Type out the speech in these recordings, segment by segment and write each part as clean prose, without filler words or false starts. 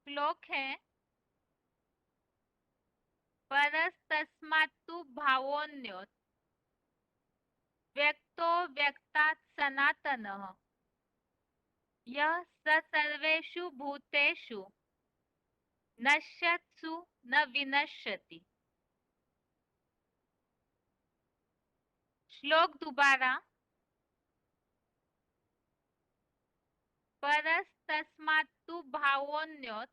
श्लोक है परस्तस्मात्तु भावोऽन्यो व्यक्तो व्यक्तात् सनातनः यः स सर्वेषु भूतेषु नश्यत्सु न विनश्यति। श्लोक दोबारा। परस्तस्मात्तु भावोऽन्यो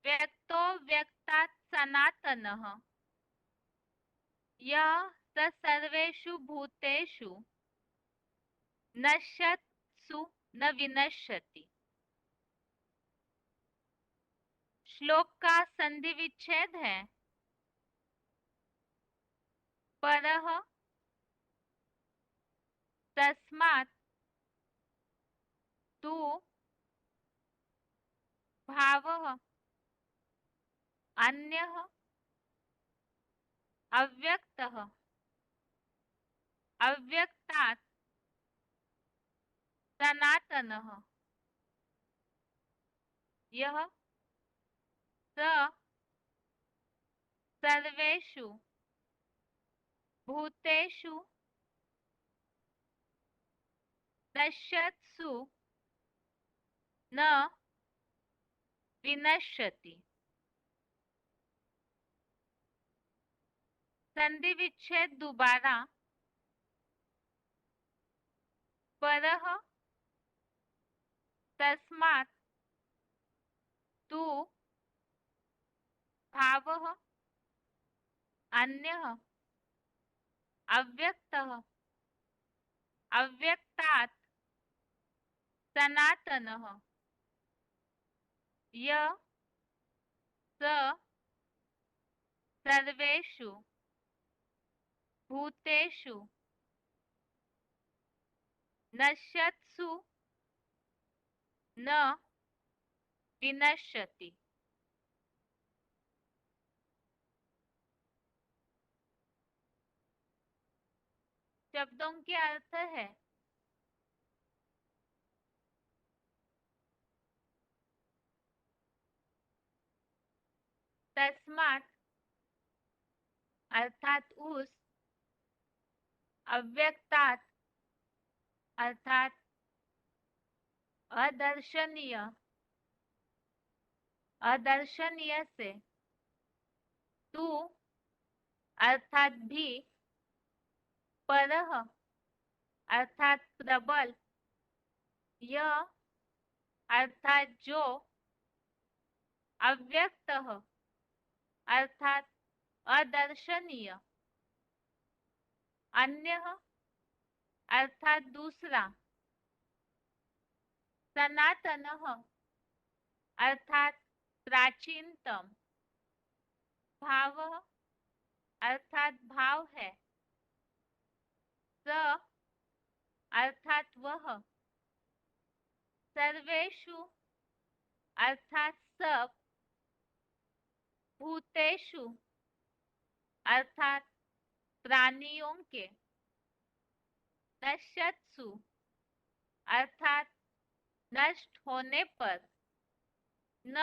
व्यक्तो व्यक्तात् सनातनः यः स सर्वेषु भूतेषु नश्यत्सु न विनश्यति। श्लोक का संधि विच्छेद है परः तस्मात् तु भावः अन्यः अव्यक्तः अव्यक्तात् सनातनः यः स सर्वेषु भूतेषु नश्यत्सु न विनश्यति। संधि विच्छेद दोबारा। परः तस्मात् तु भावः अन्यः अव्यक्तः अव्यक्तात् सनातनः यः स सर्वेषु भूतेषु नश्यत्सु न विनश्यति। शब्दों के अर्थ है तस्मात् अर्थात उस, अव्यक्तात् अर्थात अदर्शनीय अदर्शनीय से, तू अर्थात भी, परः अर्थात प्रबल, यह अर्थात जो, अव्यक्तः अर्थात अदर्शनीय, अन्यः अर्थात दूसरा, सनातनः अर्थात प्राचीनतम, भावः अर्थात भाव है, स अर्थात वह, सर्वेषु अर्थात सब, भूतेषु अर्थात प्राणियों के, नश्यत्सु अर्थात नष्ट होने पर, न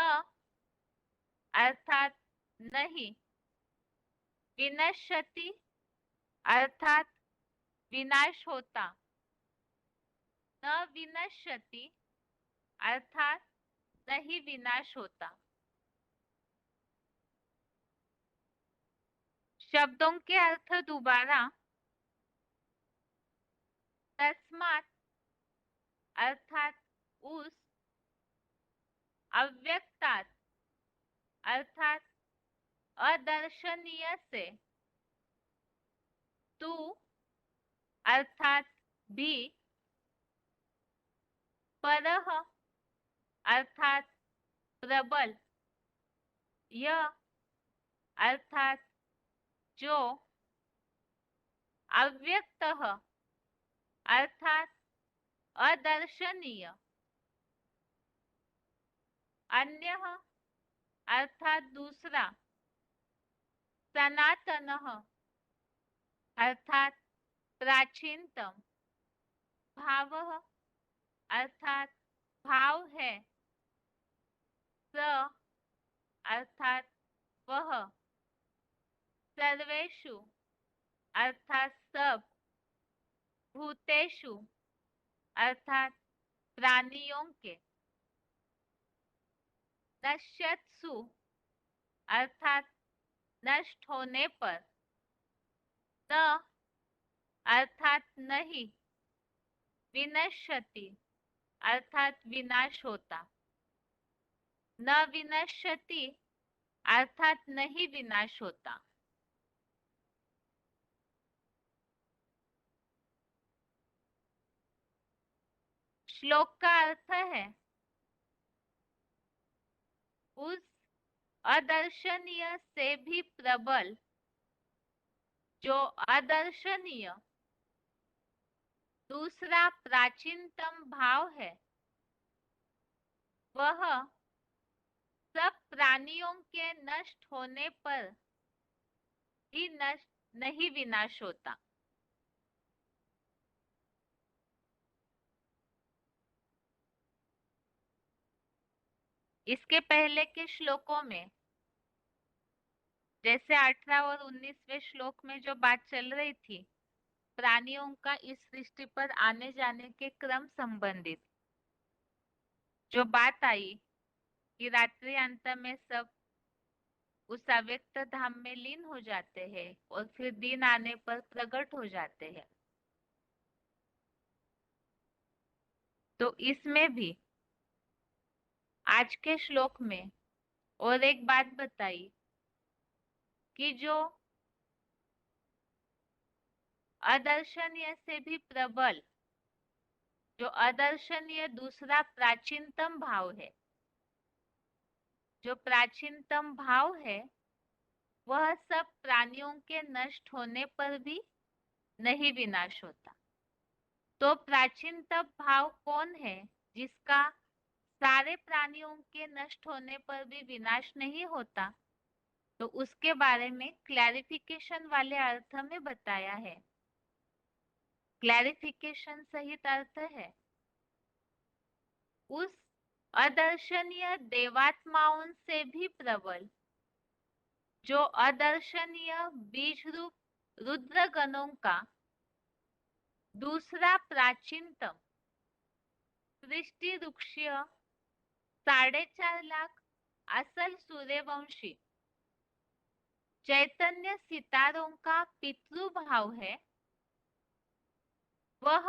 अर्थात नहीं, विनश्यति अर्थात विनाश होता, न विनश्यति अर्थात नहीं विनाश होता। शब्दों के अर्थ दोबारा। तस्मात् अर्थात उस, अव्यक्तात् अर्थात अदर्शनीय से, तू अर्थात भी, परः अर्थात प्रबल, यह अर्थात जो, अव्यक्तः अर्थात अदर्शनीय, अन्यः अर्थात दूसरा, सनातनः अर्थात प्राचीनतम, भावः अर्थात भाव है, प्राणिषु अर्थात प्राणियों के, नश्यत्सु अर्थात नष्ट होने पर, न अर्थात नहीं, विनश्यति अर्थात विनाश होता, न विनश्यति अर्थात नहीं विनाश होता। श्लोक का अर्थ है उस अदर्शनीय से भी प्रबल जो अदर्शनीय दूसरा प्राचीनतम भाव है, वह सब प्राणियों के नष्ट होने पर ही नष्ट नहीं विनाश होता। इसके पहले के श्लोकों में जैसे 18 और 19वें श्लोक में जो बात चल रही थी प्राणियों का इस सृष्टि पर आने जाने के क्रम संबंधित, जो बात आई कि रात्रि अंत में सब उस अव्यक्त धाम में लीन हो जाते हैं और फिर दिन आने पर प्रकट हो जाते हैं, तो इसमें भी आज के श्लोक में और एक बात बताई कि जो अदर्शनीय से भी प्रबल, जो अदर्शनीय दूसरा प्राचीनतम भाव है, जो प्राचीनतम भाव है वह सब प्राणियों के नष्ट होने पर भी नहीं विनाश होता। तो प्राचीनतम भाव कौन है जिसका सारे प्राणियों के नष्ट होने पर भी विनाश नहीं होता? तो उसके बारे में क्लैरिफिकेशन वाले अर्थ में बताया है। क्लैरिफिकेशन सहित अर्थ है उस अदर्शनीय देवात्माओं से भी प्रबल जो अदर्शनीय बीज रूप रुद्रगणों का दूसरा प्राचीनतम सृष्टि वृक्षीय 4.5 लाख असल सूर्यवंशी चैतन्य सितारों का पितृभाव है, वह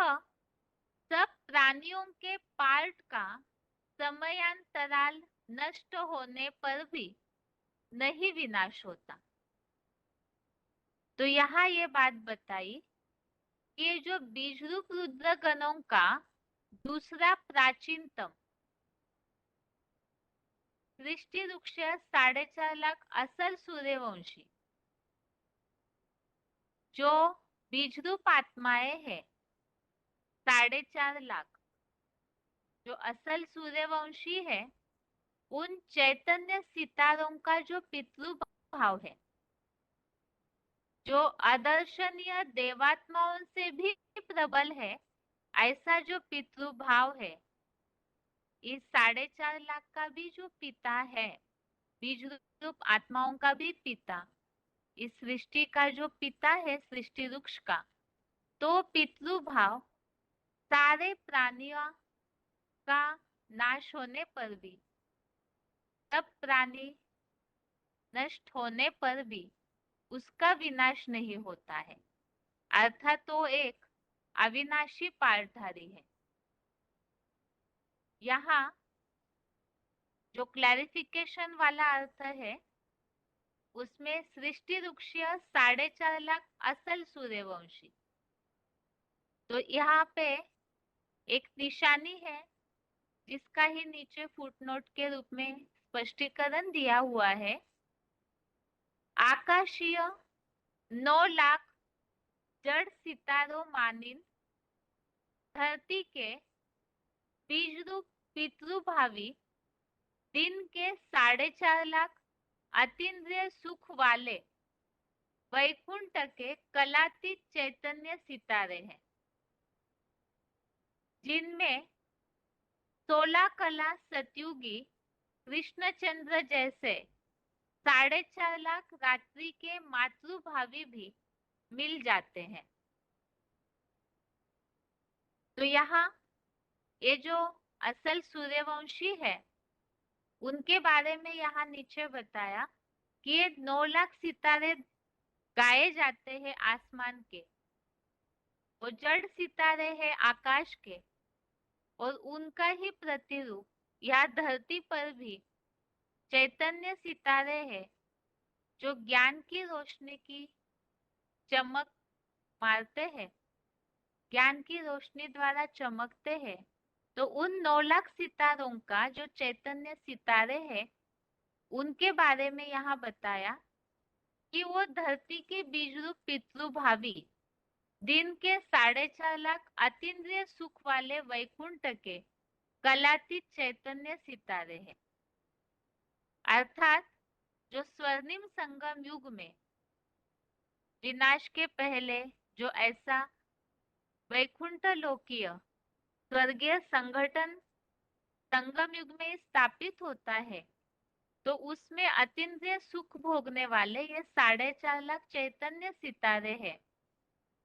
सब प्राणियों के पार्ट का समयांतराल नष्ट होने पर भी नहीं विनाश होता। तो यहाँ ये बात बताई कि ये जो बीज रूप रुद्रगणों का दूसरा प्राचीनतम सृष्टि वृक्ष 4.5 लाख असल सूर्यवंशी जो बीज रूप आत्माएं है 4.5 लाख जो असल सूर्यवंशी है, उन चैतन्य सितारों का जो पितृभाव है, जो अदर्शनीय देवात्माओं से भी प्रबल है, ऐसा जो पितृभाव है, इस 4.5 लाख का भी जो पिता है, बीज रूप आत्माओं का भी पिता, इस सृष्टि का जो पिता है सृष्टि वृक्ष का, तो पितृभाव सारे प्राणियों का नाश होने पर भी, सब प्राणी नष्ट होने पर भी उसका विनाश नहीं होता है, अर्थात तो एक अविनाशी पार्टधारी है। यहाँ जो क्लैरिफिकेशन वाला अर्थ है उसमें सृष्टि वृक्षीय 4.5 लाख असल सूर्यवंशी, तो यहाँ पे एक निशानी है जिसका ही नीचे फुटनोट के रूप में स्पष्टीकरण दिया हुआ है। आकाशीय 9 लाख जड़ सितारों मानिन धरती के बीज रूप पितृभावी दिन के 4.5 लाख अतीन्द्रिय सुख वाले वैकुंठ के कलातीत चैतन्य सितारे हैं, जिनमें 16 कला सतयुगी कृष्णचंद्र जैसे 4.5 लाख रात्रि के मातृभावी भी मिल जाते हैं। तो यहाँ ये जो असल सूर्यवंशी है उनके बारे में यहाँ नीचे बताया कि ये 9 लाख सितारे गाए जाते हैं आसमान के, वो जड़ सितारे हैं आकाश के, और उनका ही प्रतिरूप यहाँ धरती पर भी चैतन्य सितारे हैं जो ज्ञान की रोशनी की चमक मारते हैं, ज्ञान की रोशनी द्वारा चमकते हैं। तो उन 9 लाख सितारों का जो चैतन्य सितारे हैं उनके बारे में यहाँ बताया कि वो धरती के बीजरूप पितृभावी दिन के 4.5 लाख अतीन्द्रिय सुख वाले वैकुंठ के कलातीत चैतन्य सितारे हैं, अर्थात जो स्वर्णिम संगम युग में विनाश के पहले जो ऐसा वैकुंठ लोकीय स्वर्गीय संगठन संगम युग में स्थापित होता है, तो उसमें अतीन्द्रिय सुख भोगने वाले ये 4.5 लाख चैतन्य सितारे हैं,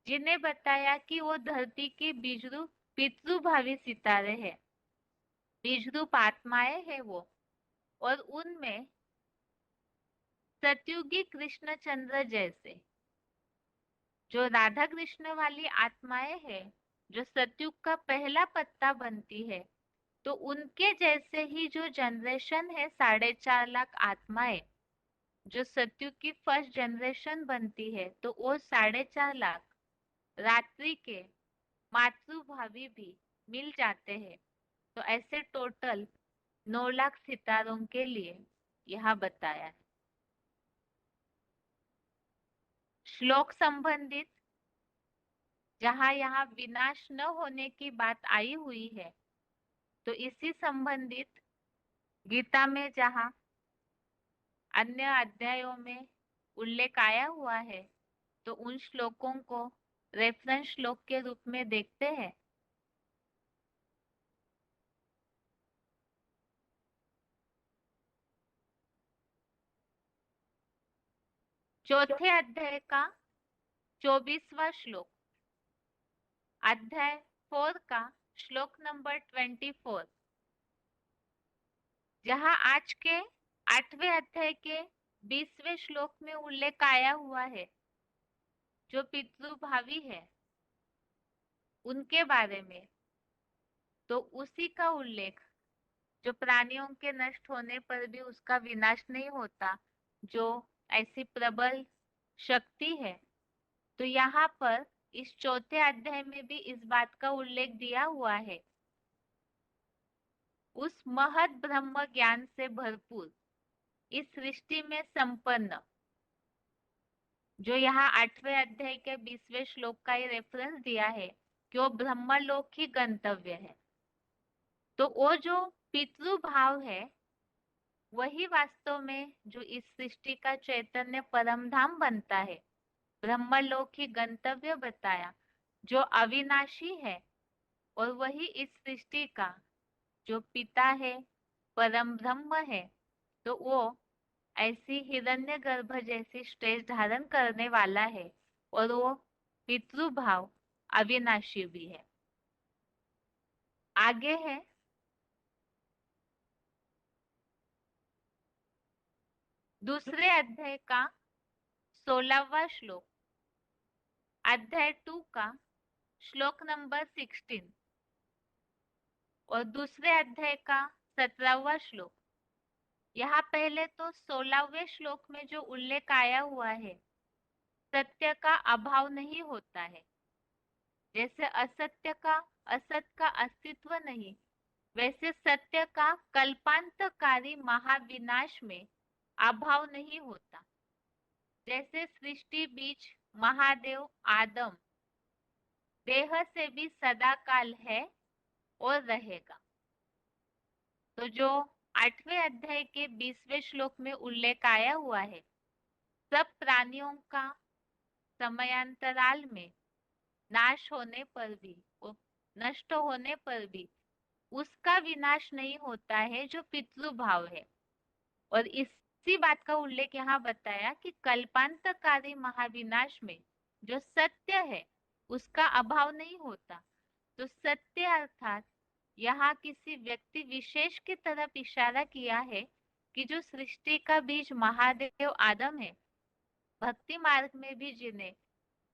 जिन्हें बताया कि वो धरती के बीजरूप पितृभावी सितारे हैं, बीजरूप आत्माएं हैं वो, और उनमें सतयुगी कृष्णचंद्र जैसे जो राधा कृष्ण वाली आत्माएं हैं जो सतयुग का पहला पत्ता बनती है, तो उनके जैसे ही जो जनरेशन है 4.5 लाख आत्माएं जो सतयुग की फर्स्ट जनरेशन बनती है, तो वो 4.5 लाख रात्रि के मातृभावी भी मिल जाते हैं। तो ऐसे टोटल 9 लाख सितारों के लिए यहाँ बताया है। श्लोक संबंधित जहाँ यहाँ विनाश न होने की बात आई हुई है, तो इसी संबंधित गीता में जहाँ अन्य अध्यायों में उल्लेख आया हुआ है, तो उन श्लोकों को रेफरेंस श्लोक के रूप में देखते हैं। चौथे अध्याय का 24वां श्लोक, अध्याय 4 का श्लोक नंबर 24, जहाँ आज के 8वें अध्याय के 20वें श्लोक में उल्लेख आया हुआ है जो पितृभावी है उनके बारे में, तो उसी का उल्लेख जो प्राणियों के नष्ट होने पर भी उसका विनाश नहीं होता, जो ऐसी प्रबल शक्ति है, तो यहाँ पर इस चौथे अध्याय में भी इस बात का उल्लेख दिया हुआ है। उस महत ब्रह्म ज्ञान से भरपूर इस सृष्टि में संपन्न, जो यहाँ 8वें अध्याय के 20वें श्लोक का ये रेफरेंस दिया है कि वो ब्रह्मलोक ही गंतव्य है, तो वो जो पितृभाव है वही वास्तव में जो इस सृष्टि का चैतन्य परम धाम बनता है, ब्रह्मलोक ही गंतव्य बताया, जो अविनाशी है, और वही इस सृष्टि का जो पिता है, परम ब्रह्म है, तो वो ऐसी हिरण्यगर्भ जैसी स्टेज धारण करने वाला है, और वो पितृभाव अविनाशी भी है। आगे है दूसरे अध्याय का 16वां श्लोक, अध्याय 2 का श्लोक नंबर 16, और दूसरे अध्याय का 17वां श्लोक। यहाँ पहले तो 16वें श्लोक में जो उल्लेख आया हुआ है, सत्य का अभाव नहीं होता है, जैसे असत का अस्तित्व नहीं, वैसे सत्य का कल्पांतकारी महाविनाश में अभाव नहीं होता। जैसे सृष्टि बीज महादेव आदम देह से भी सदा काल है और रहेगा, तो जो 8वें अध्याय के 20वें श्लोक में उल्लेख आया हुआ है, सब प्राणियों का समयांतराल में नाश होने पर भी, वो नष्ट होने पर भी उसका विनाश नहीं होता है जो पितृभाव है। और इसी बात का उल्लेख यहाँ बताया कि कल्पांतकारी महाविनाश में जो सत्य है उसका अभाव नहीं होता, तो सत्य अर्थात यहाँ किसी व्यक्ति विशेष की तरफ इशारा किया है कि जो सृष्टि का बीज महादेव आदम है। भक्ति मार्ग में भी जिन्हें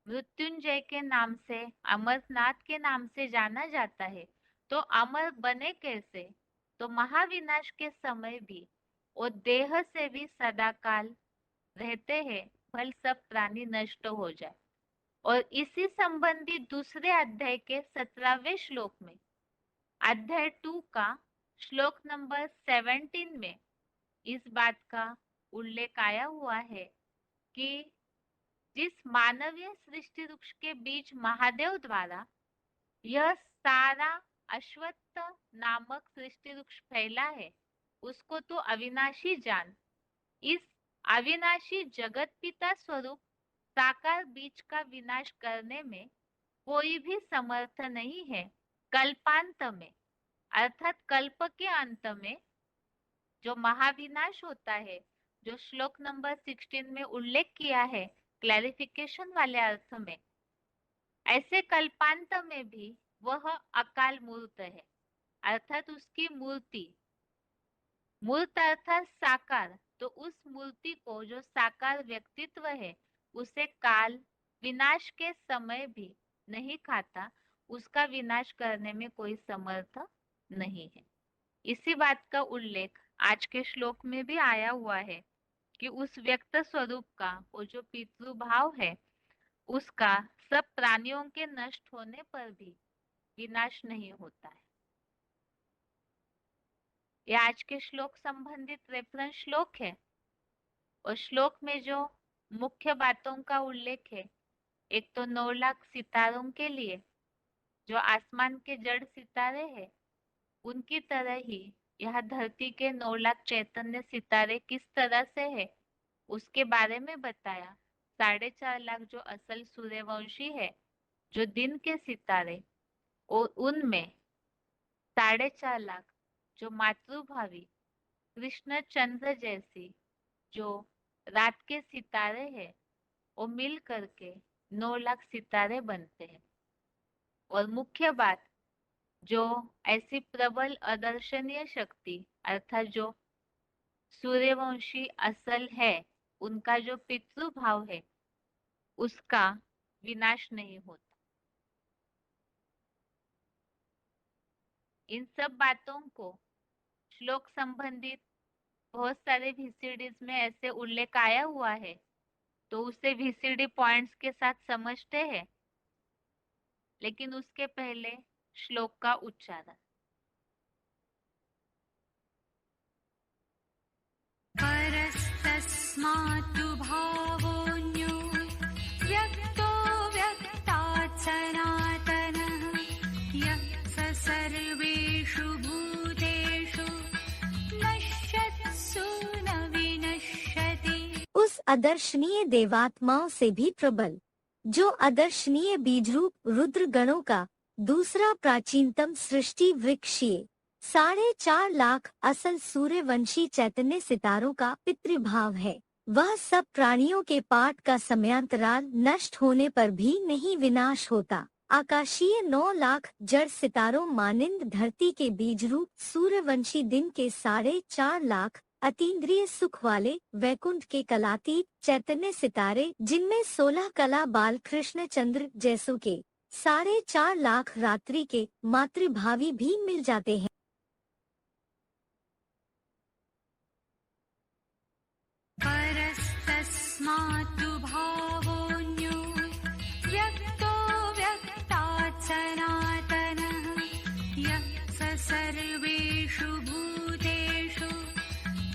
मृत्युंजय के नाम से, अमरनाथ के नाम से जाना जाता है, तो अमर बने कैसे? तो महाविनाश के समय भी वो देह से भी सदाकाल रहते हैं, भल सब प्राणी नष्ट हो जाए। और इसी संबंधी दूसरे अध्याय के 17वें श्लोक में, अध्याय 2 का श्लोक नंबर 17 में इस बात का उल्लेख आया हुआ है कि जिस मानवीय सृष्टि वृक्ष के बीच महादेव द्वारा यह सारा अश्वत्थ नामक सृष्टि वृक्ष फैला है, उसको तो अविनाशी जान। इस अविनाशी जगत पिता स्वरूप साकार बीज का विनाश करने में कोई भी समर्थ नहीं है। कल्पांत में अर्थात कल्प के अंत में जो महाविनाश होता है, जो श्लोक नंबर 16 में उल्लेख किया है क्लैरिफिकेशन वाले अर्थ में, ऐसे कल्पांत में भी वह अकाल मूर्त है, अर्थात उसकी मूर्ति, मूर्त अर्थात साकार, तो उस मूर्ति को जो साकार व्यक्तित्व है उसे काल विनाश के समय भी नहीं खाता, उसका विनाश करने में कोई समर्थ नहीं है। इसी बात का उल्लेख आज के श्लोक में भी आया हुआ है कि उस व्यक्त स्वरूप का वो जो पितृभाव है उसका सब प्राणियों के नष्ट होने पर भी विनाश नहीं होता है। यह आज के श्लोक संबंधित रेफरेंस श्लोक है। और श्लोक में जो मुख्य बातों का उल्लेख है, एक तो 9 लाख सितारों के लिए जो आसमान के जड़ सितारे हैं, उनकी तरह ही यह धरती के 9 लाख चैतन्य सितारे किस तरह से है उसके बारे में बताया। 4.5 लाख जो असल सूर्यवंशी है, जो दिन के सितारे, और उनमें 4.5 लाख जो मातृभावी कृष्ण चंद्र जैसी जो रात के सितारे हैं, वो मिल करके 9 लाख सितारे बनते हैं। और मुख्य बात, जो ऐसी प्रबल अदर्शनीय शक्ति अर्थात जो सूर्यवंशी असल है, उनका जो पितृभाव है उसका विनाश नहीं होता। इन सब बातों को श्लोक संबंधित बहुत सारे VCDs में ऐसे उल्लेख आया हुआ है, तो उसे VCD पॉइंट्स के साथ समझते हैं। लेकिन उसके पहले श्लोक का उच्चारण। परस्तस्मात् भावोऽन्यो व्यक्तो व्यक्तात् सनातनः यः स सर्वेषु भूतेषु नश्यत्सु न विनश्यति। उस अदर्शनीय देवात्माओं से भी प्रबल, जो अदर्शनीय बीजरूप रुद्र गणों का दूसरा प्राचीनतम सृष्टि वृक्षीय 4.5 लाख असल सूर्यवंशी चैतन्य सितारों का पितृभाव है, वह सब प्राणियों के पाठ का समयांतराल नष्ट होने पर भी नहीं विनाश होता। आकाशीय 9 लाख जड़ सितारों मानिंद धरती के बीजरूप सूर्यवंशी दिन के 4.5 लाख अतीन्द्रिय सुख वाले वैकुंठ के कलातीत चैतन्य सितारे, जिनमें 16 कला बाल कृष्ण चंद्र जैसों के 4.5 लाख रात्रि के मातृभावी भी मिल जाते हैं। परस्तस्मात् भावोऽन्यो व्यक्तो व्यक्तात् सनातनः यः स सर्वेषु भूतेषु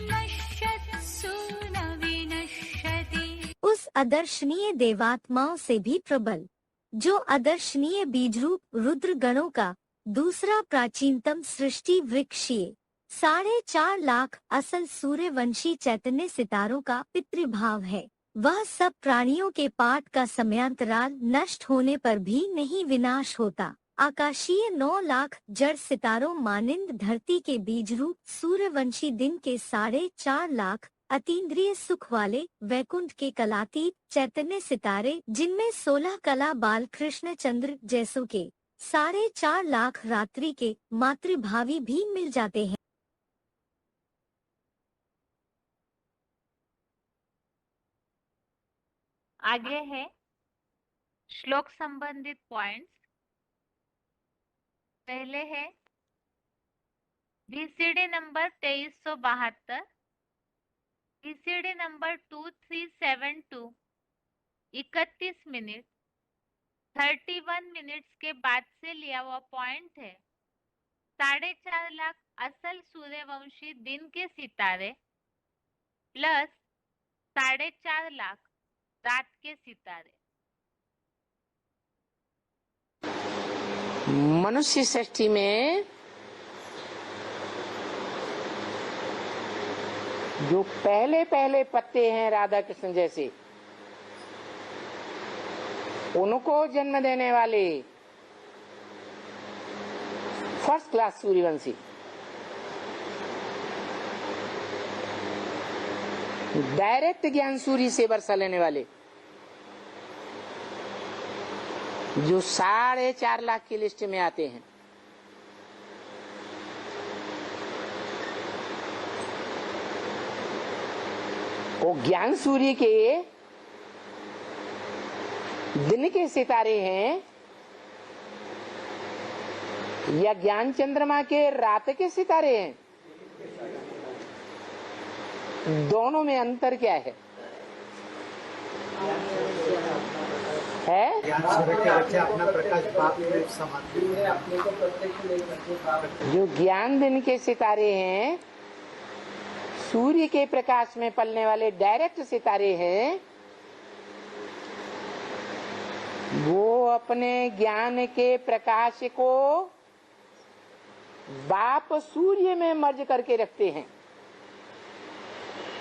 नश्यत्सु न विनश्यति। उस अदर्शनीय देवात्माओं से भी प्रबल, जो अदर्शनीय बीजरूप रुद्र गणों का दूसरा प्राचीनतम सृष्टि वृक्षीय 4.5 लाख असल सूर्यवंशी चैतन्य सितारों का पितृभाव है, वह सब प्राणियों के पाठ का समयांतराल नष्ट होने पर भी नहीं विनाश होता। आकाशीय 9 लाख जड़ सितारों मानिंद धरती के बीजरूप सूर्यवंशी दिन के 4.5 लाख अतीन्द्रिय सुख वाले वैकुंठ के कलातीत चैतन्य सितारे, जिनमें 16 कला बाल कृष्ण चंद्र जैसों के 4.5 लाख रात्रि के मातृभावी भी मिल जाते हैं। आगे है श्लोक संबंधित पॉइंट्स। पहले है VCD number 2372, VCD number 2372 31 minute 31 minutes के बाद से लिया हुआ पॉइंट है 4.5 लाख असल सूर्यवंशी दिन के सितारे प्लस 4.5 लाख रात के सितारे। मनुष्य सृष्टि में जो पहले पहले पत्ते हैं राधा कृष्ण जैसे, उनको जन्म देने वाले फर्स्ट क्लास सूर्यवंशी डायरेक्ट ज्ञान सूर्य से वर्षा लेने वाले जो 4.5 लाख की लिस्ट में आते हैं, वो ज्ञान सूर्य के दिन के सितारे हैं या ज्ञान चंद्रमा के रात के सितारे हैं? दोनों में अंतर क्या है? ज्ञान सूर्य के रखे अपना प्रकाश बाप में समाधि है, अपने को प्रत्यक्ष नहीं करते। जो ज्ञान दिन के सितारे हैं, सूर्य के प्रकाश में पलने वाले डायरेक्ट सितारे हैं, वो अपने ज्ञान के प्रकाश को बाप सूर्य में मर्ज करके रखते हैं।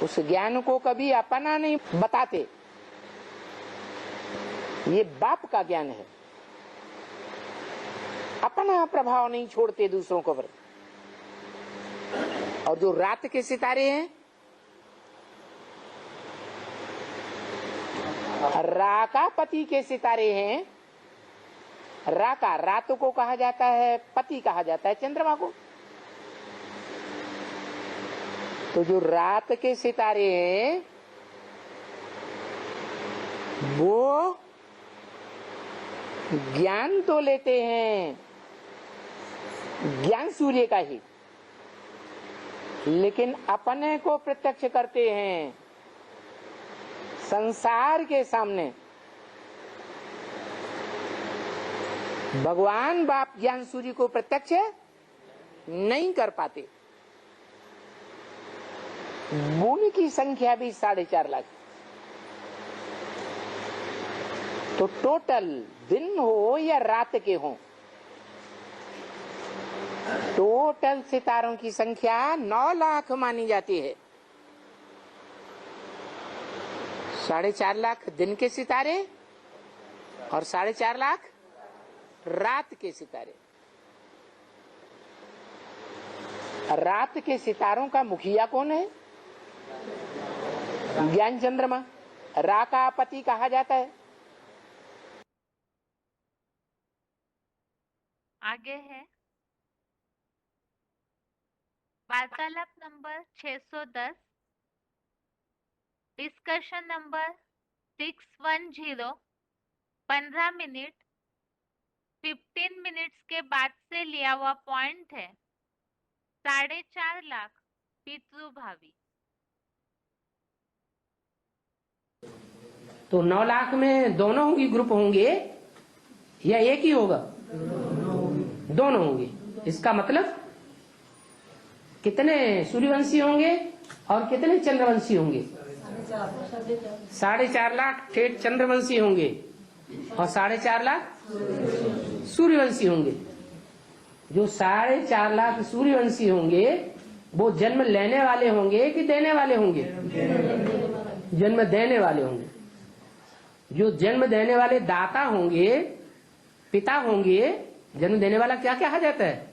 उस ज्ञान को कभी अपना नहीं बताते, ये बाप का ज्ञान है। अपना प्रभाव नहीं छोड़ते दूसरों को पर। और जो रात के सितारे हैं, राका पति के सितारे हैं। राका रात को कहा जाता है, पति कहा जाता है चंद्रमा को। तो जो रात के सितारे हैं वो ज्ञान तो लेते हैं ज्ञान सूर्य का ही, लेकिन अपने को प्रत्यक्ष करते हैं संसार के सामने। भगवान बाप ज्ञान सूर्य को प्रत्यक्ष नहीं कर पाते। मून की संख्या भी 4.5 लाख। तो टोटल दिन हो या रात के हो, टोटल सितारों की संख्या 9 लाख मानी जाती है। 4.5 लाख दिन के सितारे और 4.5 लाख रात के सितारे। रात के सितारों का मुखिया कौन है? ज्ञान चंद्रमा, रा का पति कहा जाता है। आगे है वार्तालाप number 610, discussion number 610, 15 minute 15 minutes के बाद से लिया हुआ पॉइंट है 4.5 लाख पितृभावी। तो 9 लाख में दोनों होंगी ग्रुप होंगे या एक ही होगा? दोनों होंगे। इसका मतलब कितने सूर्यवंशी होंगे और कितने चंद्रवंशी होंगे? 4.5 लाख ठेठ चंद्रवंशी होंगे और 4.5 लाख सूर्यवंशी होंगे। जो 4.5 लाख सूर्यवंशी होंगे वो जन्म लेने वाले होंगे कि देने वाले होंगे? जन्म देने वाले होंगे। जो जन्म देने वाले दाता होंगे, पिता होंगे। जन्म देने वाला क्या कहा जाता है?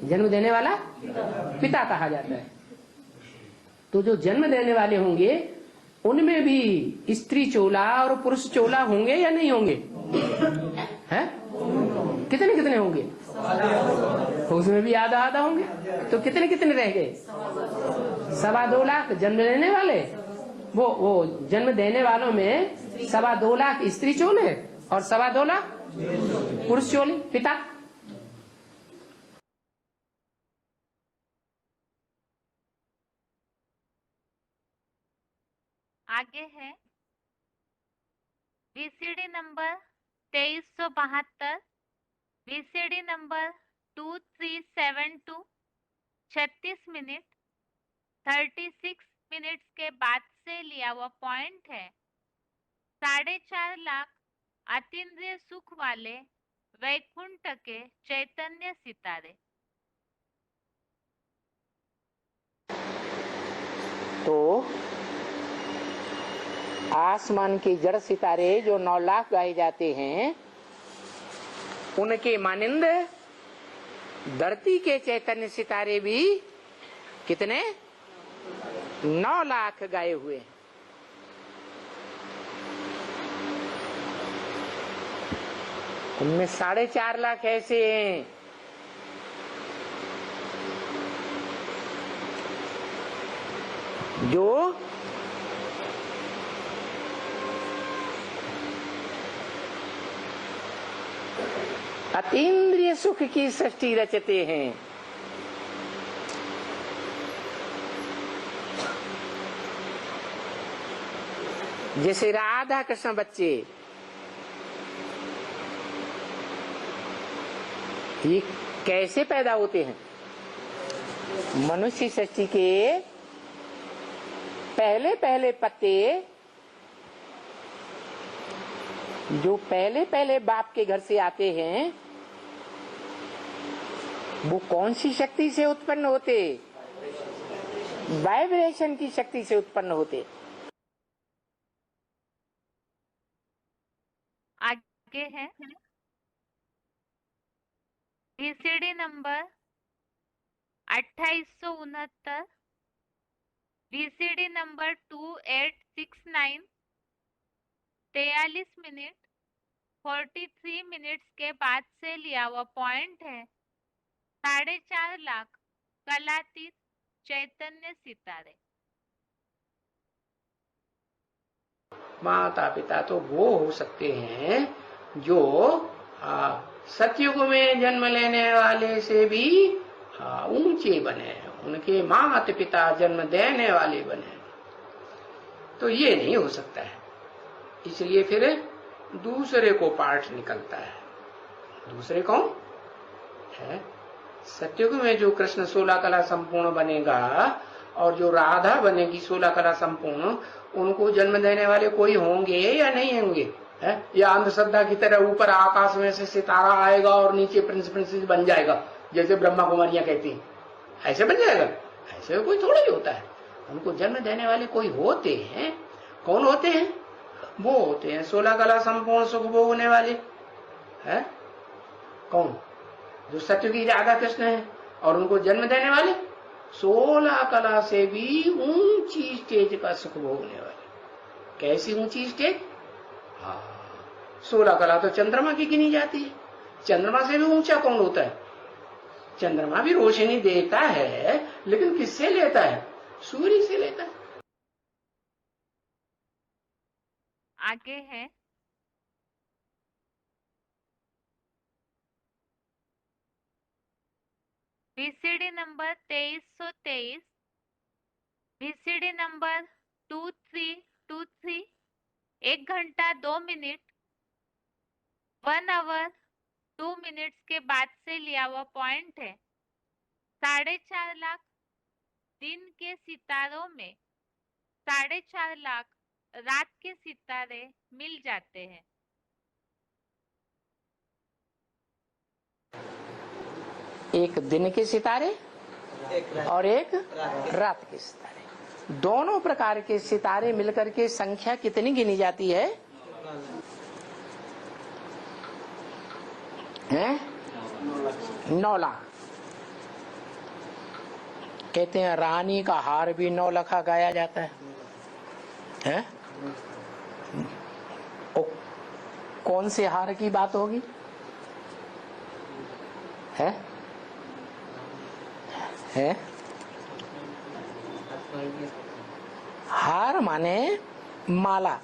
जन्म देने वाला पिता कहा जाता है। तो जो जन्म देने वाले होंगे उनमें भी स्त्री चोला और पुरुष चोला होंगे या नहीं होंगे? है कितने कितने होंगे? उसमें भी आधा आधा होंगे, तो कितने कितने रह गए? 2.25 लाख जन्म लेने वाले। वो जन्म देने वालों में 2.25 लाख स्त्री चोले और 2.25 लाख पुरुष चोले, पिता। आगे है BCD number 2372, BCD number 2372, 36 minute 36 minutes के बाद से लिया हुआ पॉइंट है। 4.5 लाख अतीन्द्रिय सुख वाले वैकुंठ के चैतन्य सितारे। तो आसमान के जड़ सितारे जो 9 लाख गाए जाते हैं, उनके मानिंद धरती के चैतन्य सितारे भी कितने? 9 लाख गाए हुए हैं। उनमें 4.5 लाख ऐसे हैं जो अतीन्द्रिय सुख की सृष्टि रचते हैं। जैसे राधा कृष्ण बच्चे, ये कैसे पैदा होते हैं? मनुष्य सृष्टि के पहले पहले पत्ते जो पहले पहले बाप के घर से आते हैं, वो कौन सी शक्ति से उत्पन्न होते? वाइब्रेशन की शक्ति से उत्पन्न होते। आगे है BCD number 2869, BCD number 2869, 43 minute 43 minutes के बाद से लिया हुआ पॉइंट है। 4.5 लाख कलातीत चैतन्य सितारे। माता पिता तो वो हो सकते हैं जो सतयुग में जन्म लेने वाले से भी ऊंचे बने, उनके माता पिता जन्म देने वाले बने, तो ये नहीं हो सकता है। इसलिए फिर दूसरे को पाठ निकलता है। दूसरे कौन है? सतयुग में जो कृष्ण 16 कला संपूर्ण बनेगा और जो राधा बनेगी 16 कला संपूर्ण, उनको जन्म देने वाले कोई होंगे या नहीं होंगे? है या अंधश्रद्धा की तरह ऊपर आकाश में से सितारा आएगा और नीचे प्रिंस प्रिंसेस बन जाएगा, जैसे ब्रह्मा कुमारियां कहती हैं, ऐसे बन जाएगा? ऐसे कोई थोड़ा ही होता है। उनको जन्म देने वाले कोई होते हैं। कौन होते हैं? वो होते हैं 16 कला संपूर्ण सुख भोगने वाले। है कौन? जो सतयुगी राधा कृष्ण है और उनको जन्म देने वाले 16 कला से भी ऊंची स्टेज का सुख भोगने वाले। कैसी ऊंची स्टेज? 16 कला तो चंद्रमा की गिनी जाती है। चंद्रमा से भी ऊंचा कौन होता है? चंद्रमा भी रोशनी देता है, लेकिन किससे लेता है? सूर्य से लेता है। आगे है बीसीडी नंबर 2323, बीसीडी नंबर 2323, 1 घंटा 2 मिनट 1 आवर 2 मिनट्स के बाद से लिया हुआ पॉइंट है। 4.5 लाख दिन के सितारों में 4.5 लाख रात के सितारे मिल जाते हैं। एक दिन के सितारे और एक रात के सितारे, दोनों प्रकार के सितारे मिलकर के संख्या कितनी गिनी जाती है? 9 लाख। कहते हैं रानी का हार भी 9 लाख गाया जाता है? कौन से हार की बात होगी? है हार माने माला।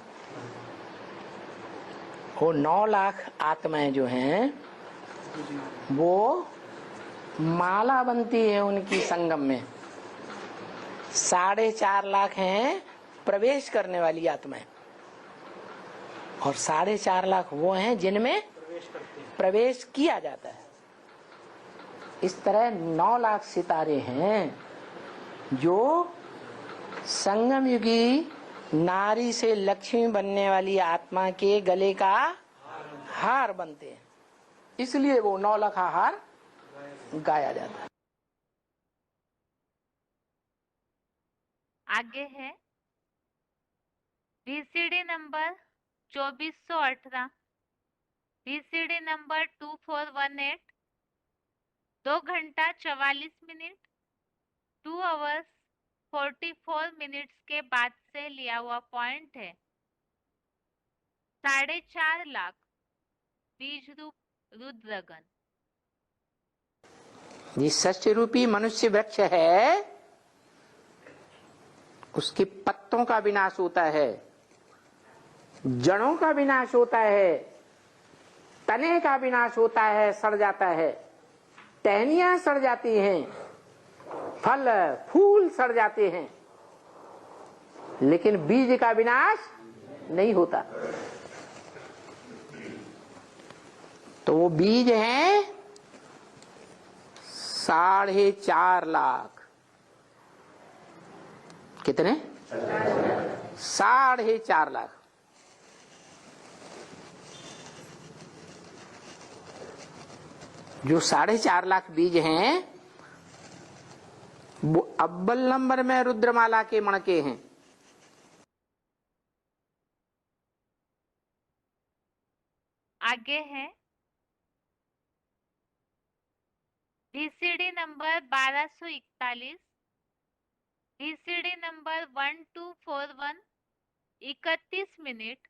वो 9 लाख आत्माएं जो हैं वो माला बनती है उनकी संगम में। 4.5 लाख हैं प्रवेश करने वाली आत्माएं और 4.5 लाख वो हैं जिनमें प्रवेश किया जाता है। इस तरह 9 लाख सितारे हैं जो संगम युगी नारी से लक्ष्मी बनने वाली आत्मा के गले का हार बनते हैं, इसलिए वो 9 लाख हार गाया जाता है। आगे है VCD नंबर 2418, VCD नंबर 2418, 2 घंटा 44 मिनट 2 आवर्स 44 मिनट्स के बाद से लिया हुआ पॉइंट है। 4.5 लाख बीज रूप रुद्रगण। ये सृष्टि रूपी मनुष्य वृक्ष है, उसके पत्तों का विनाश होता है, जड़ों का विनाश होता है, तने का विनाश होता है, सड़ जाता है, टहनियां सड़ जाती हैं, फल फूल सड़ जाते हैं, लेकिन बीज का विनाश नहीं होता। तो वो बीज है 4.5 लाख। कितने? 4.5 लाख। जो 4.5 लाख बीज हैं वो अव्वल नंबर में रुद्रमाला के मणके हैं। आगे है VCD number 1241, VCD number 1241, 31 minute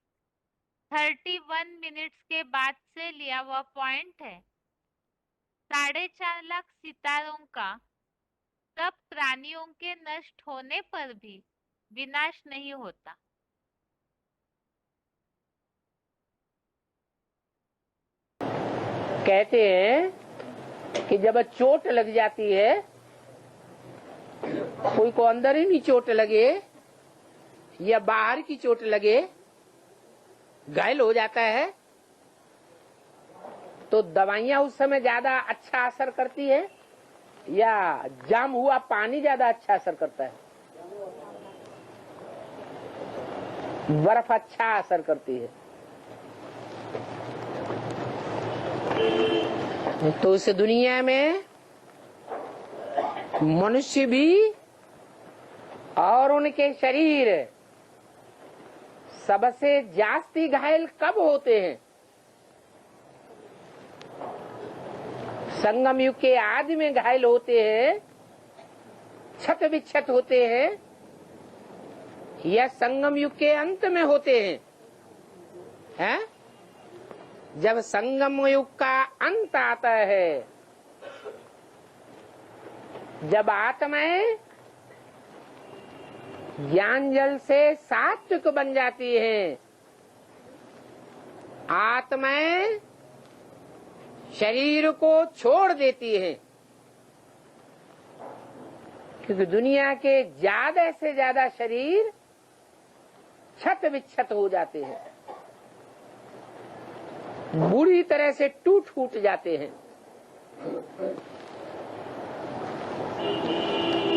31 minutes के बाद से लिया हुआ पॉइंट है। 4.5 लाख सितारों का सब प्राणियों के नष्ट होने पर भी विनाश नहीं होता। कहते हैं कि जब चोट लग जाती है, कोई को अंदर ही नहीं चोट लगे या बाहर की चोट लगे, घायल हो जाता है, तो दवाइयां उस समय ज्यादा अच्छा असर करती है या जाम हुआ पानी ज्यादा अच्छा असर करता है? बर्फ अच्छा असर करती है। तो इस दुनिया में मनुष्य भी और उनके शरीर सबसे जास्ती घायल कब होते हैं? संगम युग के आदि में घायल होते हैं, क्षत विक्षत होते हैं, या संगम युग के अंत में होते हैं? हैं? जब संगम युग का अंत आता है, जब आत्माएं ज्ञान जल से सात्विक बन जाती हैं, आत्माएं शरीर को छोड़ देती हैं, क्योंकि दुनिया के ज्यादा से ज्यादा शरीर क्षत विक्षत हो जाते हैं, बुरी तरह से टूट फूट जाते हैं।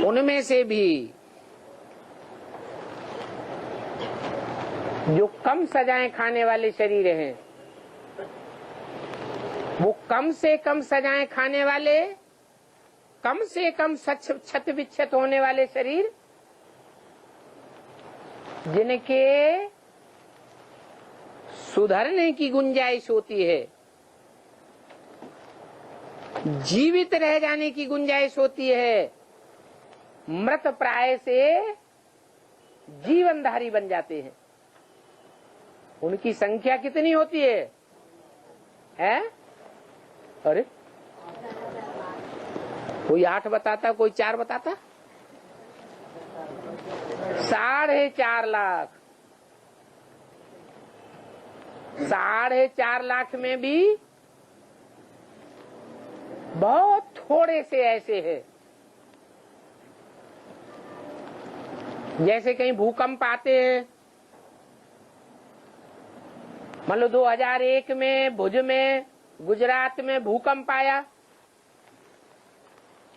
उनमें से भी जो कम सजाएं खाने वाले शरीर हैं, वो कम से कम सजाएं खाने वाले, कम से कम क्षत विक्षत होने वाले शरीर, जिनके सुधरने की गुंजाइश होती है, जीवित रह जाने की गुंजाइश होती है, मृत प्राय से जीवनधारी बन जाते हैं। उनकी संख्या कितनी होती है? अरे कोई 8 बताता, कोई 4 बताता। 4.5 लाख। 4.5 लाख में भी बहुत थोड़े से ऐसे हैं जैसे कहीं भूकंप आते हैं। मान लो 2001 में भुज में, गुजरात में भूकंप आया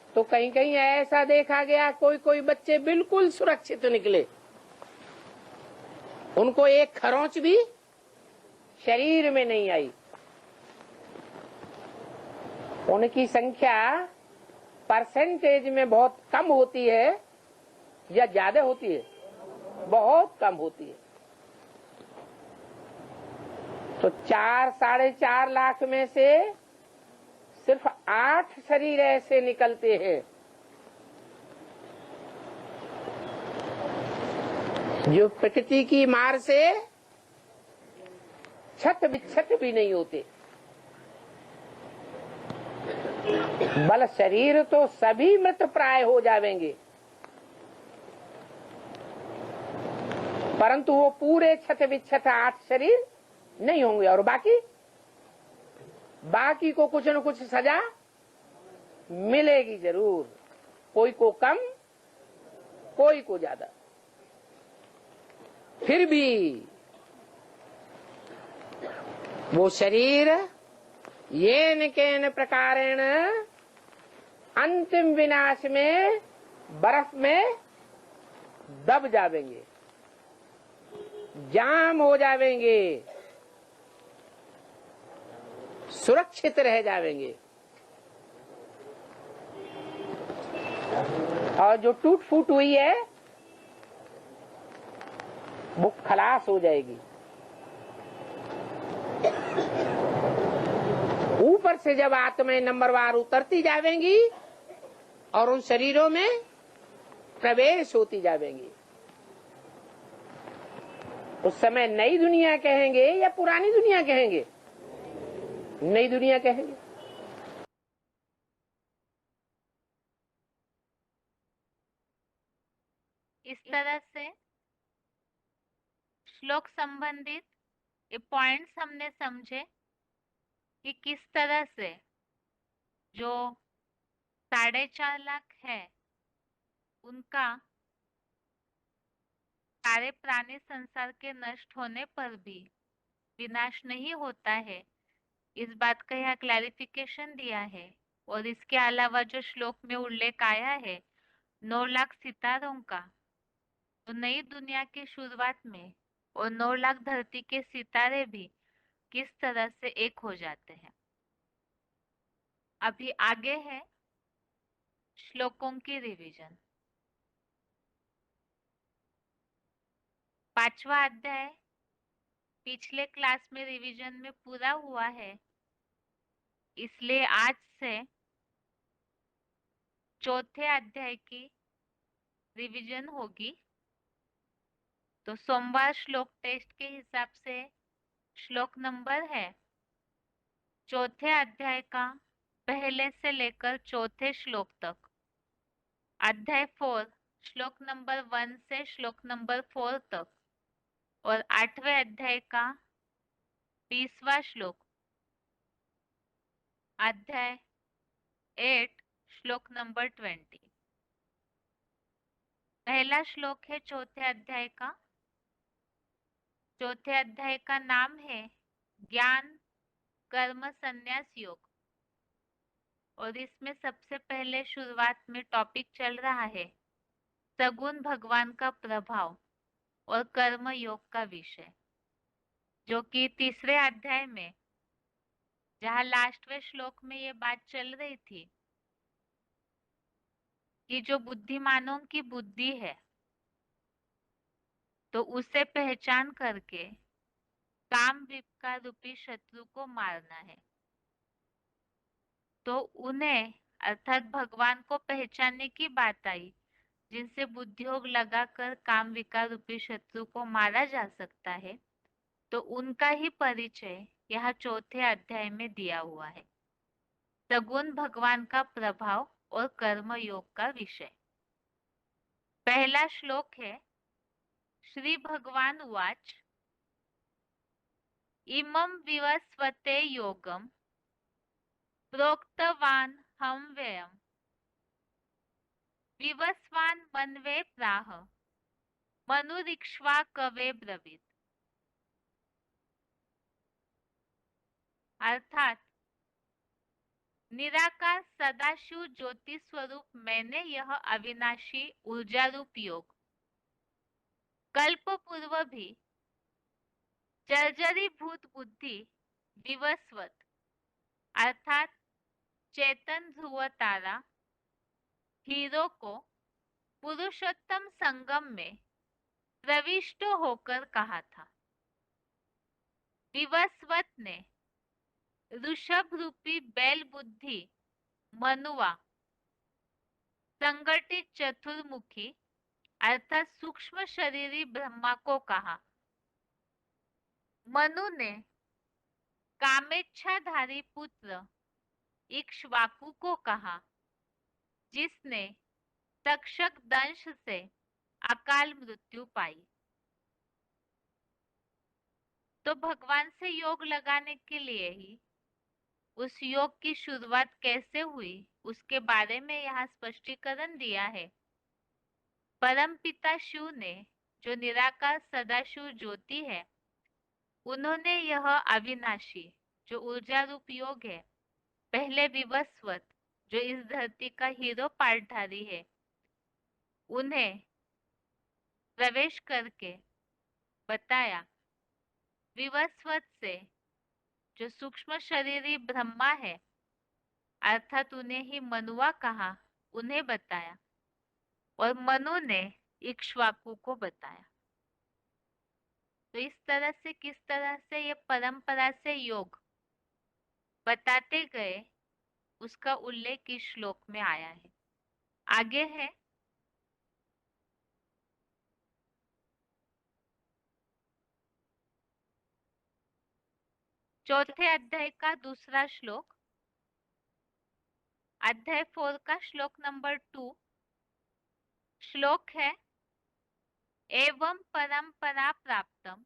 तो कहीं कहीं ऐसा देखा गया कोई कोई बच्चे बिल्कुल सुरक्षित निकले, उनको एक खरोंच भी शरीर में नहीं आई। उनकी संख्या परसेंटेज में बहुत कम होती है या ज्यादा होती है? बहुत कम होती है। तो 4-4.5 लाख में से सिर्फ 8 शरीर ऐसे निकलते हैं जो प्रकृति की मार से छत बिच्छत भी नहीं होते। बल शरीर तो सभी मृत प्राय हो जाएंगे, परंतु वो पूरे छत बिच्छत 8 शरीर नहीं होंगे। और बाकी को कुछ न कुछ सजा मिलेगी जरूर, कोई को कम, कोई को ज्यादा। फिर भी वो शरीर येन केन प्रकारेण अंतिम विनाश में बर्फ में दब जावेंगे, जाम हो जावेंगे, सुरक्षित रह जावेंगे। और जो टूट फूट हुई है वो खलास हो जाएगी। ऊपर से जब आत्माएं नंबरवार उतरती जावेंगी और उन शरीरों में प्रवेश होती जावेंगी, उस समय नई दुनिया कहेंगे या पुरानी दुनिया कहेंगे? नई दुनिया कहेंगे। इस तरह से श्लोक संबंधित ये पॉइंट्स हमने समझे कि किस तरह से जो 4.5 लाख है उनका सारे प्राणी संसार के नष्ट होने पर भी विनाश नहीं होता है, इस बात का यहाँ क्लैरिफिकेशन दिया है। और इसके अलावा जो श्लोक में उल्लेख आया है 9 लाख सितारों का, तो नई दुनिया की शुरुआत में और 9 लाख धरती के सितारे भी किस तरह से एक हो जाते हैं। अभी आगे है श्लोकों की रिवीजन। 5वां अध्याय पिछले क्लास में रिवीजन में पूरा हुआ है, इसलिए आज से 4थे अध्याय की रिवीजन होगी। तो सोमवार श्लोक टेस्ट के हिसाब से श्लोक नंबर है 4थे अध्याय का पहले से लेकर 4थे श्लोक तक, अध्याय 4 श्लोक नंबर 1 से श्लोक नंबर 4 तक, और 8वें अध्याय का 20वां श्लोक, अध्याय 8 श्लोक नंबर 20। पहला श्लोक है 4थे अध्याय का। 4थे अध्याय का नाम है ज्ञान कर्म संन्यास योग, और इसमें सबसे पहले शुरुआत में टॉपिक चल रहा है सगुण भगवान का प्रभाव और कर्म योग का विषय, जो कि 3रे अध्याय में जहाँ लास्टवें श्लोक में ये बात चल रही थी कि जो बुद्धिमानों की बुद्धि है तो उसे पहचान करके काम विकार रूपी शत्रु को मारना है। तो उन्हें अर्थात भगवान को पहचानने की बात आई जिनसे बुद्धियोग लगाकर काम विकार रूपी शत्रु को मारा जा सकता है। तो उनका ही परिचय यहाँ 4थे अध्याय में दिया हुआ है। सगुण भगवान का प्रभाव और कर्म योग का विषय। पहला श्लोक है श्री भगवान उवाच इमं विवस्वते योगम प्रोक्तवान हम व्ययम विवस्वान मनवे प्राह मनुरिक्ष्वा कवे ब्रवीत। अर्थात निराकार सदाशिव ज्योति स्वरूप मैंने यह अविनाशी ऊर्जा रूप योग कल्प पूर्व भी जर्जरीभूत बुद्धि विवस्वत अर्थात चेतन ध्रुव तारा हीरो को पुरुषोत्तम संगम में प्रविष्ट होकर कहा था। विवस्वत ने ऋषभ रूपी बैल बुद्धि मनुवा संगठित चतुर्मुखी अर्थात सूक्ष्म शरीरी ब्रह्मा को कहा। मनु ने कामेच्छाधारी पुत्र इक्ष्वाकु को कहा जिसने तक्षक दंश से अकाल मृत्यु पाई। तो भगवान से योग लगाने के लिए ही उस योग की शुरुआत कैसे हुई उसके बारे में यहाँ स्पष्टीकरण दिया है। परम पिता शिव ने जो निराकार सदाशिव ज्योति है उन्होंने यह अविनाशी जो ऊर्जा रूप योग है पहले विवस्वत जो इस धरती का हीरो पार्टधारी है उन्हें प्रवेश करके बताया। विवस्वत से जो सूक्ष्म शरीरी ब्रह्मा है अर्थात उन्हें ही मनुआ कहा उन्हें बताया और मनु ने इक्ष्वाकु को बताया। तो इस तरह से किस तरह से ये परंपरा से योग बताते गए उसका उल्लेख इस श्लोक में आया है। आगे है चौथे अध्याय का दूसरा श्लोक, अध्याय 4 का श्लोक नंबर 2। श्लोक है एवं परंपरा प्राप्तम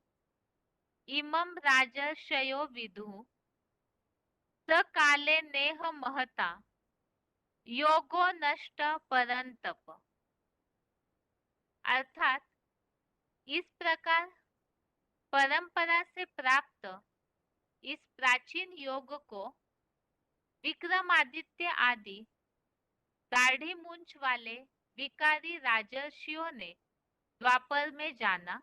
इमं राजर्षयो विदुः स काले नेह महता योगो नष्ट परंतप। अर्थात इस प्रकार परंपरा से प्राप्त इस प्राचीन योग को विक्रमादित्य आदि दाढ़ी मूंछ वाले विकारी राजर्षियों ने द्वापर में जाना।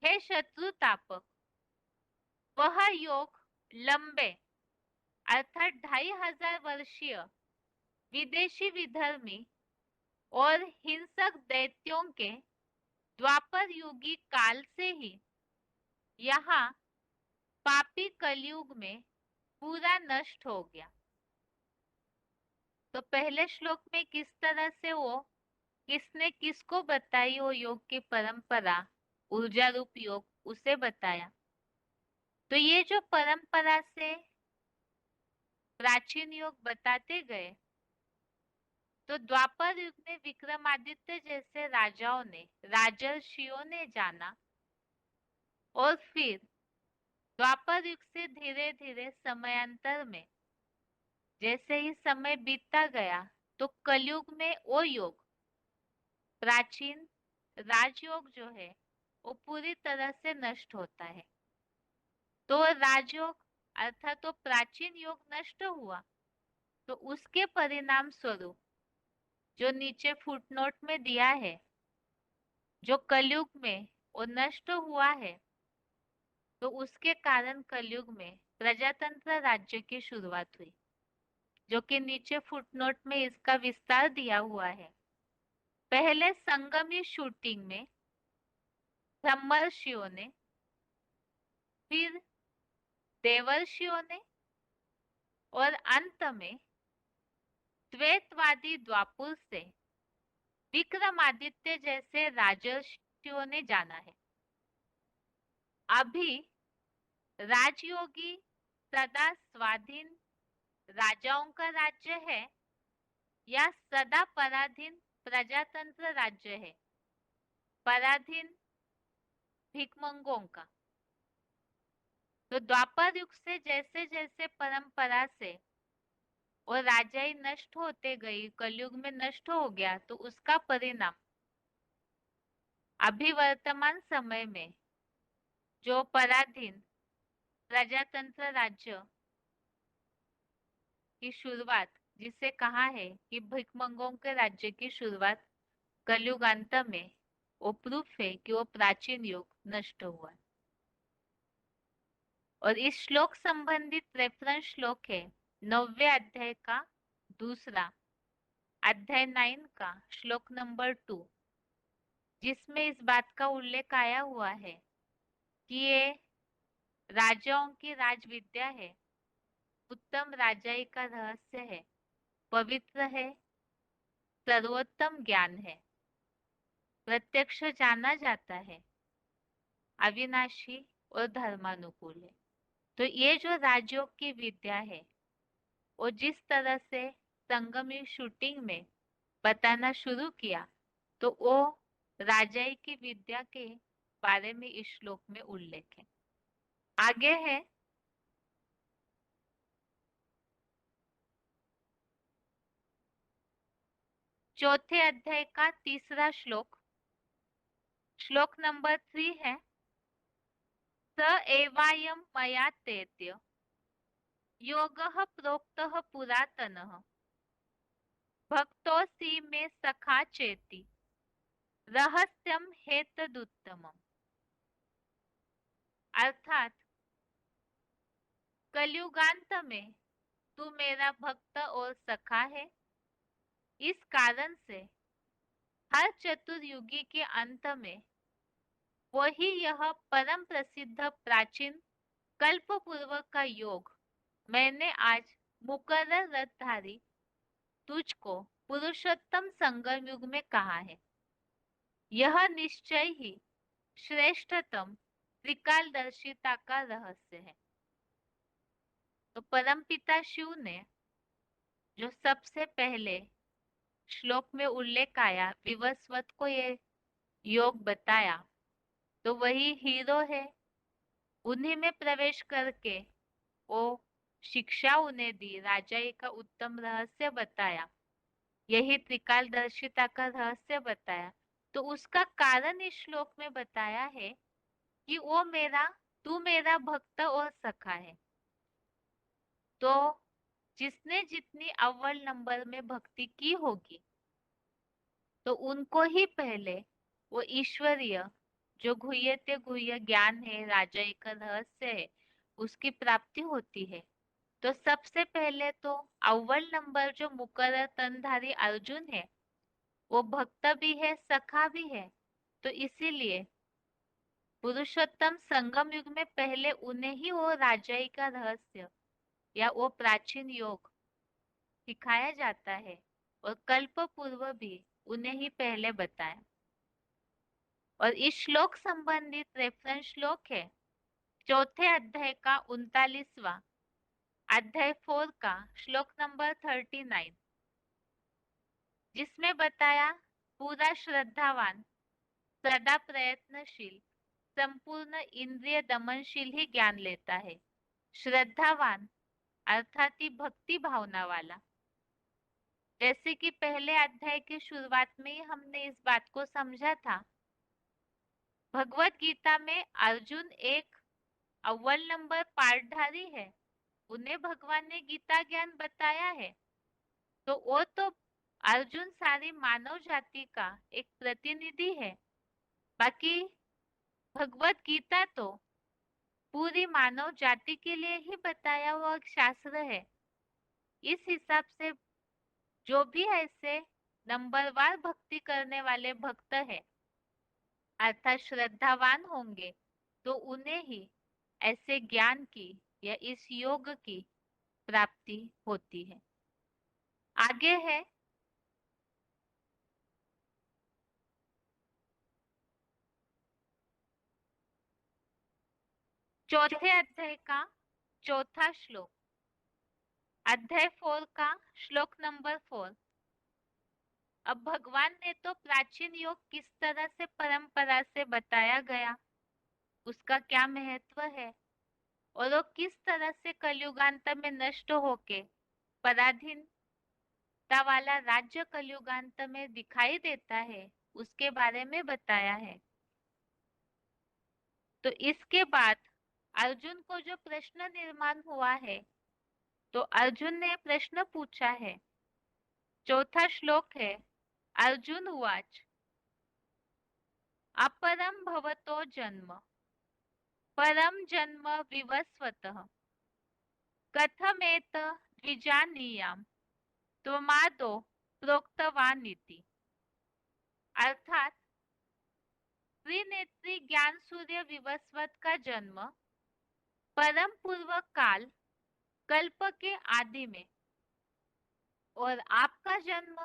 हे शत्रुतापक, वह योग लंबे अर्थात 2500 वर्षीय विदेशी विधर्मी और हिंसक दैत्यों के द्वापर युगी काल से ही यहाँ पापी कलयुग में पूरा नष्ट हो गया। तो पहले श्लोक में किस तरह से वो किसने किसको बताई वो योग की परंपरा ऊर्जा रूप योग उसे बताया। तो ये जो परंपरा से प्राचीन योग बताते गए तो द्वापर युग में विक्रमादित्य जैसे राजाओं ने राजर्षियों ने जाना और फिर द्वापर युग से धीरे धीरे समयांतर में जैसे ही समय बीतता गया तो कलयुग में वो योग प्राचीन राजयोग जो है वो पूरी तरह से नष्ट होता है। तो राजयोग अर्थात तो प्राचीन योग नष्ट हुआ तो उसके परिणाम स्वरूप जो नीचे फुटनोट में दिया है जो कलयुग में वो नष्ट हुआ है तो उसके कारण कलयुग में प्रजातंत्र राज्य की शुरुआत हुई जो कि नीचे फुटनोट में इसका विस्तार दिया हुआ है। पहले संगमी शूटिंग में ब्रह्मर्षियों ने फिर देवर्षियों ने और अंत में द्वैतवादी द्वापुर से विक्रमादित्य जैसे राजर्षियों ने जाना है। अभी राजयोगी सदा स्वाधीन राजाओं का राज्य है या सदा पराधीन प्रजातंत्र राज्य है? पराधीन भिखमंगों का। तो द्वापर युग से जैसे जैसे परंपरा से और राजाई नष्ट होते गई, कलयुग में नष्ट हो गया, तो उसका परिणाम अभी वर्तमान समय में जो पराधीन प्रजातंत्र राज्य की शुरुआत, जिसे कहा है कि भिखमंगों के राज्य की शुरुआत कलयुग अंत में, वो प्रूफ है कि वो प्राचीन युग नष्ट हुआ। और इस श्लोक संबंधित रेफरेंस श्लोक है 9वें अध्याय का दूसरा, अध्याय 9 का श्लोक नंबर 2, जिसमें इस बात का उल्लेख आया हुआ है कि ये राजाओं की राजविद्या है, उत्तम राजाई का रहस्य है, पवित्र है, सर्वोत्तम ज्ञान है, प्रत्यक्ष जाना जाता है, अविनाशी और धर्मानुकूल है। तो ये जो राजयोग की विद्या है, वो जिस तरह से संगमी शूटिंग में बताना शुरू किया, तो वो राजाई की विद्या के बारे में इस श्लोक में उल्लेख है। आगे है चौथे अध्याय का तीसरा श्लोक, श्लोक नंबर 3 है स एवायं मया तेत्य योगः प्रोक्तः पुरातनः भक्तोऽसि मे सखा चेति रहस्यम हेतदुत्तमम्। अर्थात कलयुगांत में तू मेरा भक्त और सखा है, इस कारण से हर चतुर्युगी के अंत में वही यह परम प्रसिद्ध प्राचीन कल्प पूर्व का योग मैंने आज मुकर्रर रथधारी तुझको पुरुषोत्तम संगम युग में कहा है। यह निश्चय ही श्रेष्ठतम त्रिकालदर्शिता का रहस्य है। तो परमपिता शिव ने जो सबसे पहले श्लोक में उल्लेख आया, विवस्वत को ये योग बताया, तो वही हीरो है। उन्हीं में प्रवेश करके वो शिक्षा उन्हें दी, राजाई का उत्तम रहस्य बताया, यही त्रिकालदर्शिता का रहस्य बताया। तो उसका कारण इस श्लोक में बताया है कि तू मेरा भक्त और सखा है। तो जिसने जितनी अव्वल नंबर में भक्ति की होगी, तो उनको ही पहले वो ईश्वरीय जो गुह्यते गुह्य ज्ञान है, राजाई का रहस्य है, उसकी प्राप्ति होती है। तो सबसे पहले तो अव्वल नंबर जो मुकर्रर तनधारी अर्जुन है, वो भक्त भी है, सखा भी है। तो इसीलिए पुरुषोत्तम संगम युग में पहले उन्हें ही वो राजाई का रहस्य या वो प्राचीन योग सिखाया जाता है, और कल्प पूर्व भी उन्हें ही पहले बताया। और इस श्लोक संबंधित रेफरेंस श्लोक है चौथे अध्याय का 39वां, अध्याय 4 का श्लोक नंबर 39, जिसमें बताया पूरा श्रद्धावान, सदा प्रयत्नशील, संपूर्ण इंद्रिय दमनशील ही ज्ञान लेता है। श्रद्धावान अर्थात ही भक्ति भावना वाला। जैसे कि पहले अध्याय की शुरुआत में ही हमने इस बात को समझा था, भगवत गीता में अर्जुन एक अव्वल नंबर पाठधारी है, उन्हें भगवान ने गीता ज्ञान बताया है। तो वो तो अर्जुन सारी मानव जाति का एक प्रतिनिधि है। बाकी भगवत गीता तो पूरी मानव जाति के लिए ही बताया हुआ एक शास्त्र है। इस हिसाब से जो भी ऐसे नंबरवार भक्ति करने वाले भक्त है, अर्थात श्रद्धावान होंगे, तो उन्हें ही ऐसे ज्ञान की या इस योग की प्राप्ति होती है। आगे है चौथे अध्याय का चौथा श्लोक, अध्याय 4 का श्लोक नंबर 4। अब भगवान ने तो प्राचीन योग किस तरह से परंपरा से बताया गया, उसका क्या महत्व है और वो किस तरह से कलयुगांत में नष्ट होके पराधीनता वाला राज्य कलयुगांत में दिखाई देता है, उसके बारे में बताया है। तो इसके बाद अर्जुन को जो प्रश्न निर्माण हुआ है, तो अर्जुन ने प्रश्न पूछा है। चौथा श्लोक है, अर्जुन उवाच अपरम भवतो जन्म परम जन्म विवस्वतः कथमेत द्विजानीयाम त्वमादो प्रोक्तवानिति। अर्थात त्रिनेत्री ज्ञान सूर्य विवस्वत का जन्म परम पूर्व काल कल्प के आदि में और आपका जन्म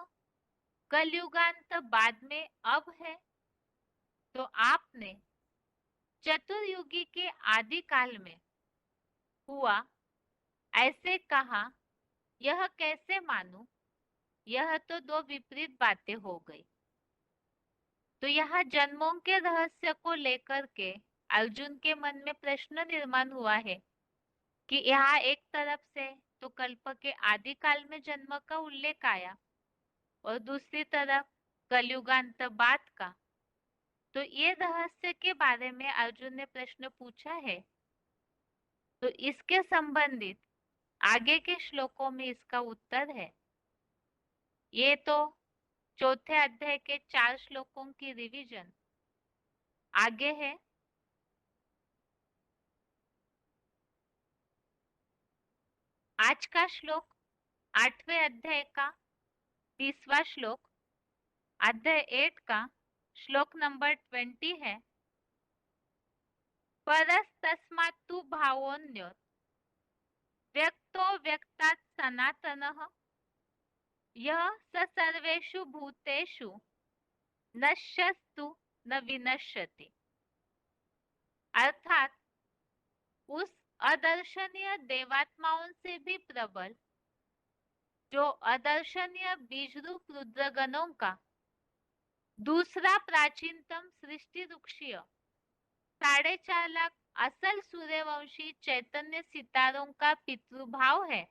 कलयुगांत बाद में अब है, तो आपने चतुर्युगी के आदि काल में हुआ ऐसे कहा, यह कैसे मानूं? यह तो दो विपरीत बातें हो गई। तो यह जन्मों के रहस्य को लेकर के अर्जुन के मन में प्रश्न निर्माण हुआ है कि यहाँ एक तरफ से तो कल्प के आदि काल में जन्म का उल्लेख आया और दूसरी तरफ कलयुगांत बाद का। तो ये रहस्य के बारे में अर्जुन ने प्रश्न पूछा है। तो इसके संबंधित आगे के श्लोकों में इसका उत्तर है। ये तो चौथे अध्याय के 4 श्लोकों की रिवीजन आगे है। आज का श्लोक 8वें अध्याय का 30वां श्लोक, अध्याय 8 का श्लोक नंबर 20 है। परस्तस्मात्तु भावोऽन्यो व्यक्तो व्यक्तात् सनातनः यः स सर्वेषु भूतेषु नश्यस्तु न विनश्यति। अर्थात उस अदर्शनीय देवात्माओं से भी प्रबल जो अदर्शनीय बीज रूप रुद्रगणों का दूसरा प्राचीनतम सृष्टि वृक्षीय 4.5 लाख असल सूर्यवंशी चैतन्य सितारों का पितृभाव है,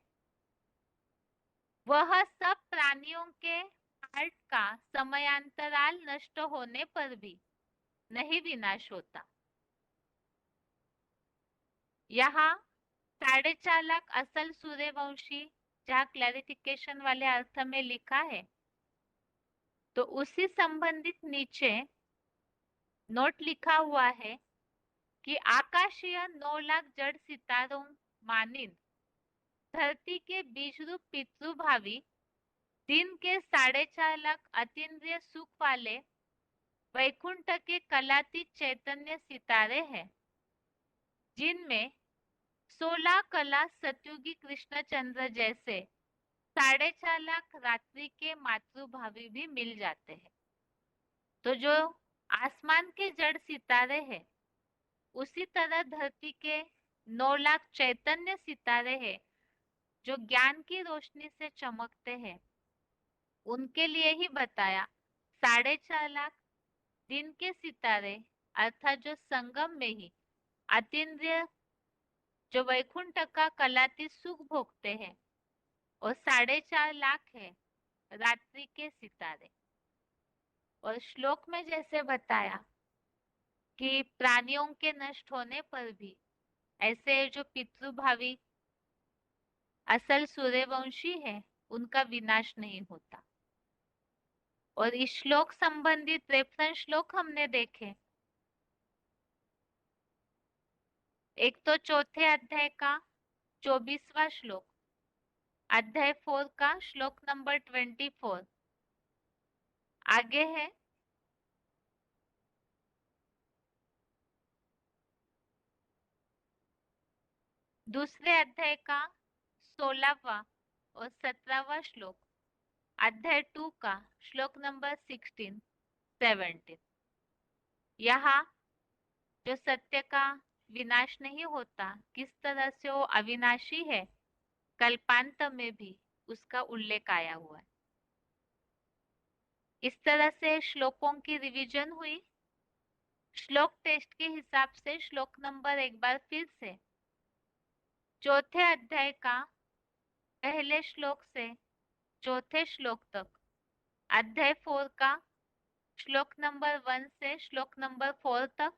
वह सब प्राणियों के पार्ट का समयांतराल नष्ट होने पर भी नहीं विनाश होता। यहाँ 4.5 लाख असल सूर्यवंशी जहाँ क्लैरिफिकेशन वाले अर्थ में लिखा है, तो उसी संबंधित नीचे नोट लिखा हुआ है कि आकाशीय 9 लाख जड़ सितारों मानिंद धरती के बीज रूप पितृभावी दिन के 4.5 लाख अतीन्द्रिय सुख वाले वैकुंठ के कलातीत चैतन्य सितारे हैं, जिनमें 16 कला सतयुगी कृष्णचंद्र जैसे 4.5 लाख रात्रि के मातृभावी भी मिल जाते हैं। तो जो आसमान के जड़ सितारे हैं, उसी तरह धरती के 9 लाख चैतन्य सितारे हैं जो ज्ञान की रोशनी से चमकते हैं। उनके लिए ही बताया 4.5 लाख दिन के सितारे अर्थात जो संगम में ही अतीन्द्रिय जो वैकुंठ का कलातीत सुख भोगते हैं, और 4.5 लाख है रात्रि के सितारे। और श्लोक में जैसे बताया कि प्राणियों के नष्ट होने पर भी ऐसे जो पितृभावी असल सूर्यवंशी है उनका विनाश नहीं होता। और इस श्लोक संबंधित रेफरेंस श्लोक हमने देखे। एक तो चौथे अध्याय का 24वां श्लोक, अध्याय 4 का श्लोक नंबर 24 आगे है। दूसरे अध्याय का 16वां और 17वां श्लोक, अध्याय 2 का श्लोक नंबर 16, 17। यहाँ जो सत्य का विनाश नहीं होता, किस तरह से वो अविनाशी है, कल्पांत में भी उसका उल्लेख आया हुआ है। इस तरह से श्लोकों की रिवीजन हुई। श्लोक टेस्ट के हिसाब से श्लोक नंबर एक बार फिर से, चौथे अध्याय का पहले श्लोक से चौथे श्लोक तक, अध्याय 4 का श्लोक नंबर 1 से श्लोक नंबर 4 तक,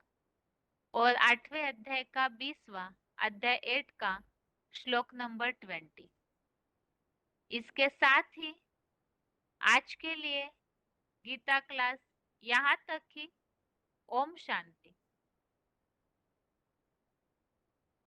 और 8वें अध्याय का 20वां अध्याय 8 का श्लोक नंबर 20। इसके साथ ही आज के लिए गीता क्लास यहाँ तक ही। ओम शांति।